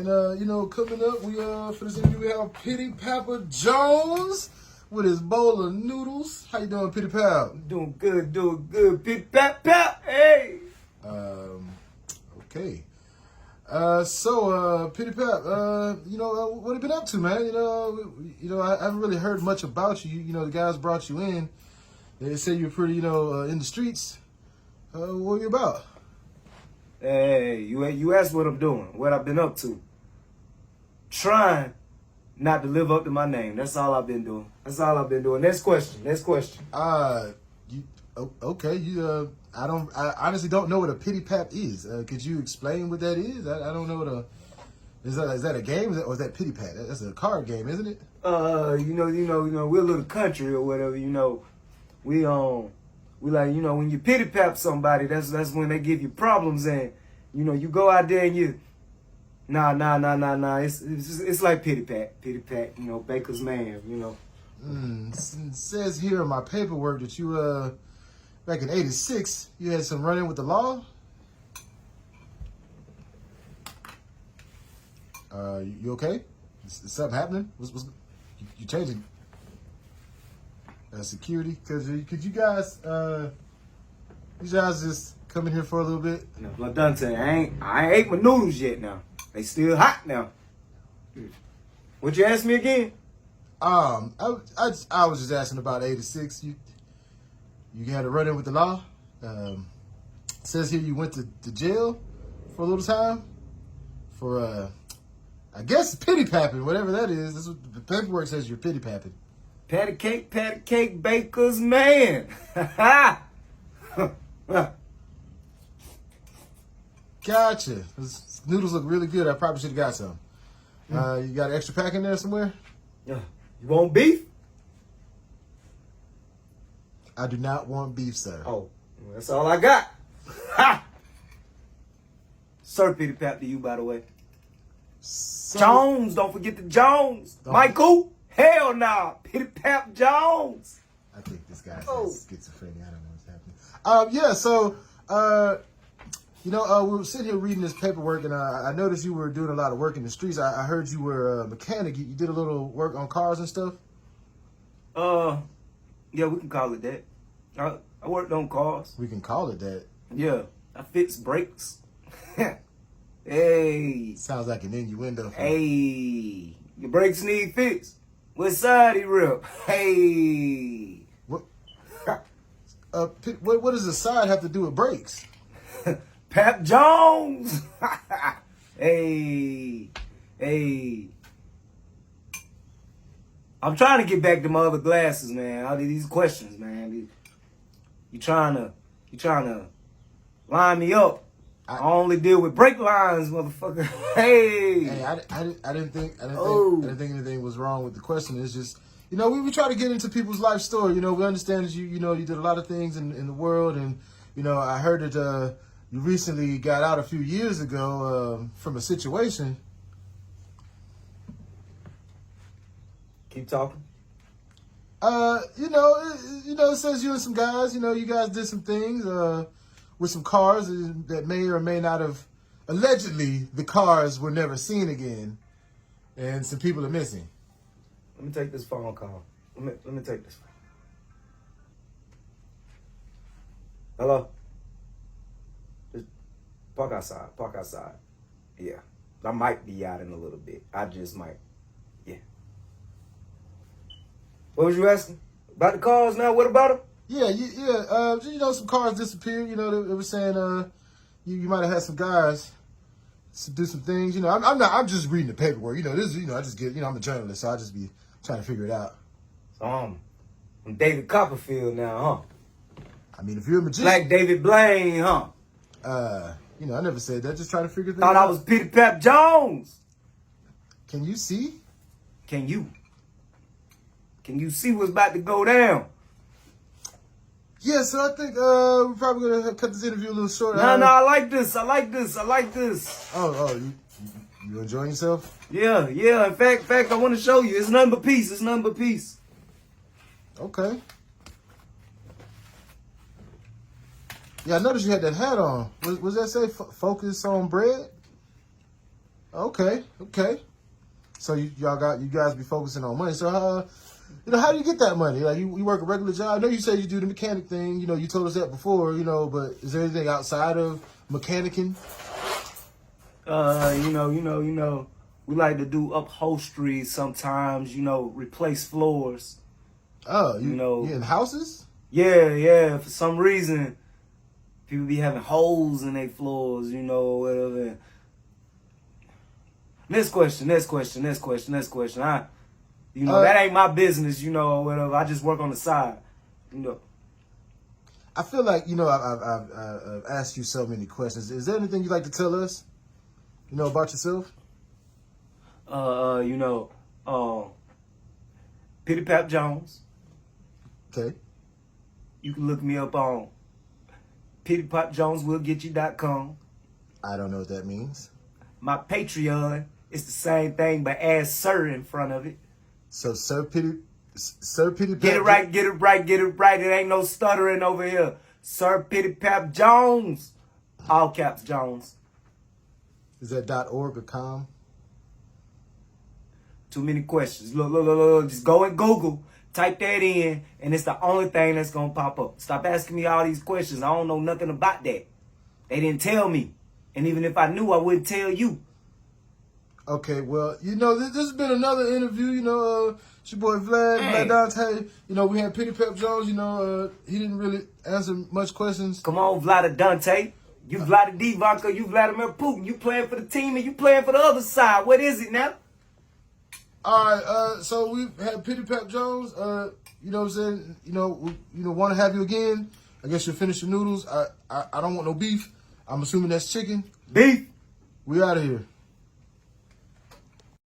And, coming up, for this interview, we have PittyPap Jones with his bowl of noodles. How you doing, PittyPap? Doing good, PittyPap, hey! Okay. PittyPap, what have you been up to, man? I haven't really heard much about you. The guys brought you in. They said you're pretty, in the streets. What are you about? Hey, you asked what I'm doing, what I've been up to. Trying not to live up to my name. That's all I've been doing. Next question. Okay. I honestly don't know what a PittyPap is. Could you explain what that is? I don't know what is that a game? Or is that PittyPap? That's a card game, isn't it? We're a little country or whatever, we like, when you PittyPap somebody, that's when they give you problems, and you go out there and you nah. It's like PittyPap, Baker's man, It says here in my paperwork that you back in '86 you had some run-in with the law. You okay? Is something happening? You changing security? Could you guys just come in here for a little bit? No, VlaDante, I ain't ate my noodles yet now. They still hot now. What you ask me again? I was just asking about '86. You had a run-in with the law. It says here you went to jail for a little time for I guess PittyPapping, whatever that is. This is what the paperwork says. You're PittyPapping. Patty cake, Baker's man. Gotcha. Those noodles look really good. I probably should have got some. You got an extra pack in there somewhere? You want beef? I do not want beef, sir. Oh, that's all I got. Ha! Sir PittyPap to you, by the way. Jones, don't forget the Jones. Michael, hell nah. PittyPap Jones. I think this guy's schizophrenia. I don't know what's happening. We were sitting here reading this paperwork, and I noticed you were doing a lot of work in the streets. I heard you were a mechanic. You did a little work on cars and stuff? Yeah, we can call it that. I worked on cars. We can call it that. Yeah, I fix brakes. Hey. Sounds like an innuendo. Hey, your brakes need fixed. What side he rip? Hey. What does the side have to do with brakes? Pap Jones. Hey. I'm trying to get back to my other glasses, man. All these questions, man. You trying to line me up? I only deal with brake lines, motherfucker. Hey, I didn't think anything was wrong with the question. It's just, we try to get into people's life story. We understand that you did a lot of things in the world, and I heard that you recently got out a few years ago from a situation. Keep talking. It says you and some guys, you guys did some things with some cars that may or may not have, allegedly, the cars were never seen again, and some people are missing. Let me take this phone call. Let me take this phone. Hello? Just park outside. Yeah. I might be out in a little bit. I just might. Yeah. What was you asking? About the cars now? What about them? Yeah. Some cars disappeared. They were saying you might have had some guys do some things. I'm just reading the paperwork. I just get, I'm a journalist, so I just be trying to figure it out. So I'm David Copperfield now, huh? I mean, if you're a magician. Like David Blaine, huh? I never said that. Just trying to figure things out. Thought I was PittyPap Jones. Can you see? Can you see what's about to go down? Yeah, so I think we're probably going to cut this interview a little short. No, I like this. Oh, you enjoying yourself? Yeah. In fact, I want to show you. It's nothing but peace. Okay. Yeah, I noticed you had that hat on. Was that say focus on bread? Okay. So you guys be focusing on money. So how do you get that money? Like you work a regular job. I know you say you do the mechanic thing. You know, you told us that before. You know, but is there anything outside of mechanicking? We like to do upholstery sometimes. You know, replace floors. Oh, you in houses? Yeah. For some reason, people be having holes in their floors. You know, whatever. Next question. That ain't my business, you know, or whatever. I just work on the side, you know. I feel like, I've asked you so many questions. Is there anything you'd like to tell us, about yourself? PittyPap Jones. Okay. You can look me up on PittyPapJonesWillGetYou.com. I don't know what that means. My Patreon is the same thing, but add Sir in front of it. So Sir PittyPap. Get it right. It ain't no stuttering over here. Sir PittyPap Jones. All caps Jones. Is that .org or .com? Too many questions. Look. Just go and Google. Type that in, and it's the only thing that's going to pop up. Stop asking me all these questions. I don't know nothing about that. They didn't tell me. And even if I knew, I wouldn't tell you. Okay, well, this has been another interview. It's your boy VlaDante. We had PittyPap Jones. He didn't really answer much questions. Come on, VlaDante. You VlaDivanka, you Vladimir Putin. You playing for the team and you playing for the other side. What is it now? All right, so we've had PittyPap Jones. You know what I'm saying? Want to have you again. I guess you'll finish your noodles. I don't want no beef. I'm assuming that's chicken. Beef. We out of here.